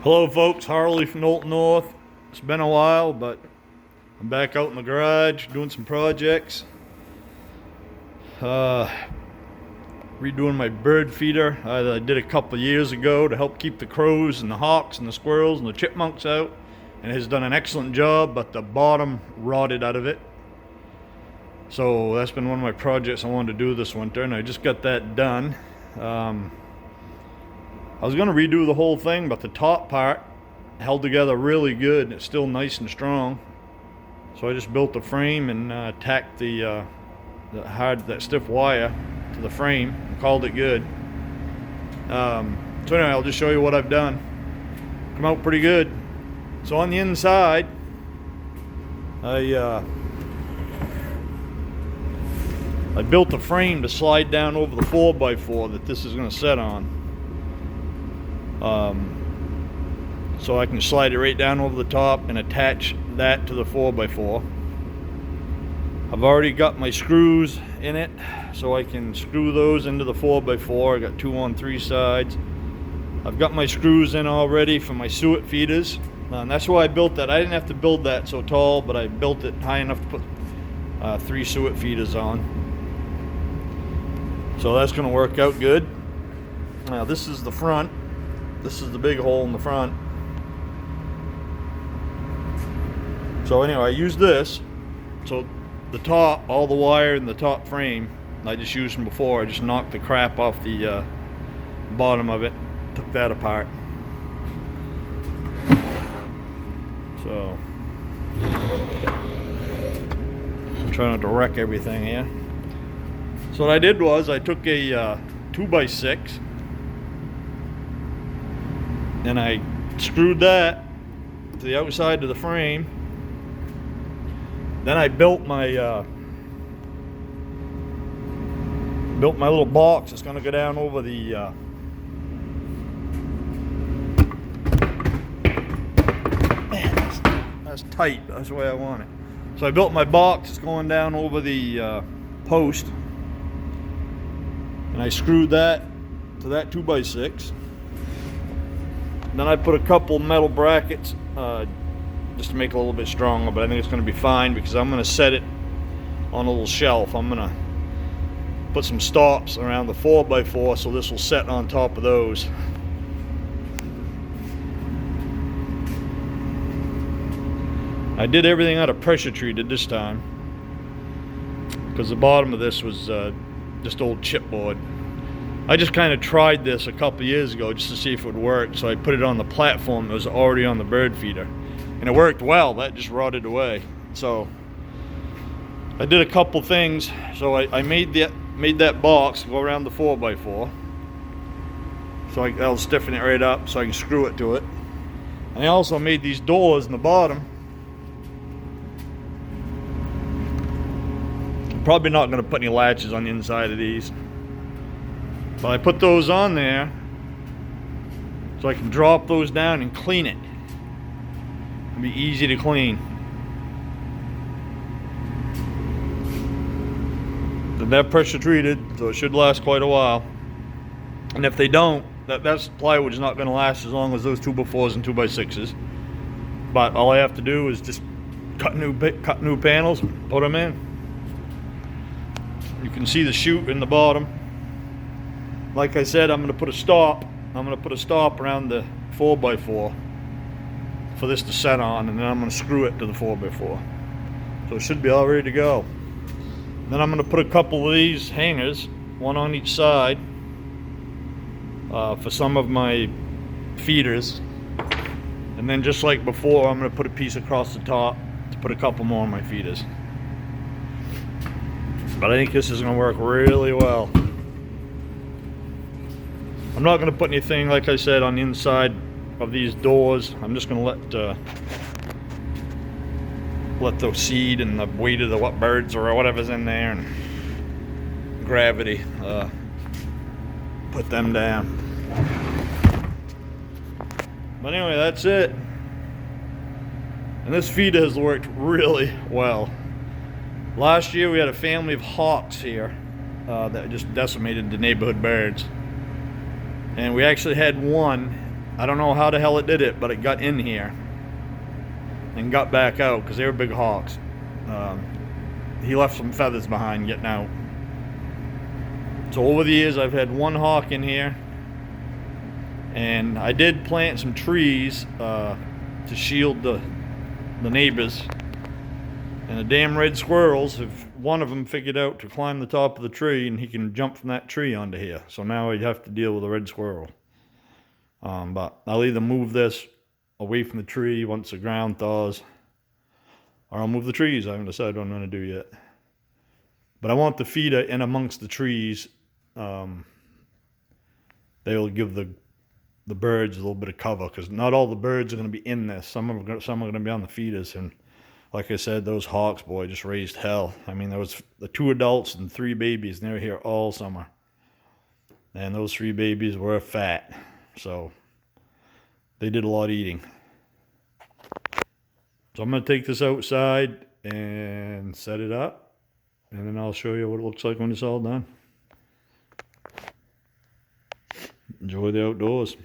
Hello folks, Harley from Knowlton North. It's been a while, but I'm back out in the garage doing some projects. Redoing my bird feeder I did a couple of years ago to help keep the crows and the hawks and the squirrels and the chipmunks out, and it has done an excellent job, but the bottom rotted out of it. So that's been one of my projects I wanted to do this winter, and I just got that done. I was going to redo the whole thing, but the top part held together really good. It's still nice and strong. So I just built the frame and tacked that stiff wire to the frame and called it good. So anyway, I'll just show you what I've done. Come out pretty good. So on the inside, I built the frame to slide down over the 4x4 that this is going to set on. So I can slide it right down over the top and attach that to the 4x4. I've already got my screws in it, so I can screw those into the 4x4. I got 2 on 3 sides. I've got my screws in already for my suet feeders, and that's why I built that. I didn't have to build that so tall, but I built it high enough to put 3 suet feeders on. So that's going to work out good. Now this is the front. This is the big hole in the front. So anyway, I use this. So the top, all the wire in the top frame, I just used them before. I just knocked the crap off the bottom of it, took that apart. So I'm trying not to wreck everything here. So what I did was I took a 2x6 and I screwed that to the outside of the frame. Then I built my little box. It's going to go down over the man, that's tight. That's the way I want it. So I built my box. It's going down over the post, and I screwed that to that 2x6. Then I put a couple metal brackets just to make it a little bit stronger, but I think it's going to be fine because I'm going to set it on a little shelf. I'm going to put some stops around the 4x4 so this will set on top of those. I did everything out of pressure treated this time because the bottom of this was just old chipboard. I just kind of tried this a couple years ago just to see if it would work, so I put it on the platform that was already on the bird feeder, and it worked well. That just rotted away. So I did a couple things. So I made that box go around the 4x4, so I'll stiffen it right up so I can screw it to it. And I also made these doors in the bottom. I'm probably not going to put any latches on the inside of these, but I put those on there so I can drop those down and clean it. It'll be easy to clean. They're pressure treated, so it should last quite a while. And if they don't, that plywood is not going to last as long as those 2x4s and 2x6s. But all I have to do is just cut new panels, put them in. You can see the chute in the bottom. Like I said, I'm going to put a stop. I'm going to put a stop around the 4x4 for this to set on, and then I'm going to screw it to the 4x4. So it should be all ready to go. Then I'm going to put a couple of these hangers, one on each side, for some of my feeders. And then just like before, I'm going to put a piece across the top to put a couple more on my feeders. But I think this is going to work really well. I'm not going to put anything, like I said, on the inside of these doors. I'm just going to let the seed and the weight of the what birds or whatever's in there and gravity put them down. But anyway, that's it. And this feeder has worked really well. Last year we had a family of hawks here that just decimated the neighborhood birds. And we actually had one I don't know how the hell it did it, but it got in here and got back out because they were big hawks. He left some feathers behind getting out. So over the years, I've had one hawk in here, and I did plant some trees to shield the neighbors. And the damn red squirrels, if one of them figured out to climb the top of the tree, and he can jump from that tree onto here. So now I'd have to deal with a red squirrel. But I'll either move this away from the tree once the ground thaws, or I'll move the trees. I haven't decided what I'm going to do yet. But I want the feeder in amongst the trees. They will give the birds a little bit of cover, because not all the birds are going to be in this. Some are going to be on the feeders. And like I said, those hawks, boy, just raised hell. I mean, there was the 2 adults and 3 babies, and they were here all summer. And those 3 babies were fat. So they did a lot of eating. So I'm going to take this outside and set it up, and then I'll show you what it looks like when it's all done. Enjoy the outdoors.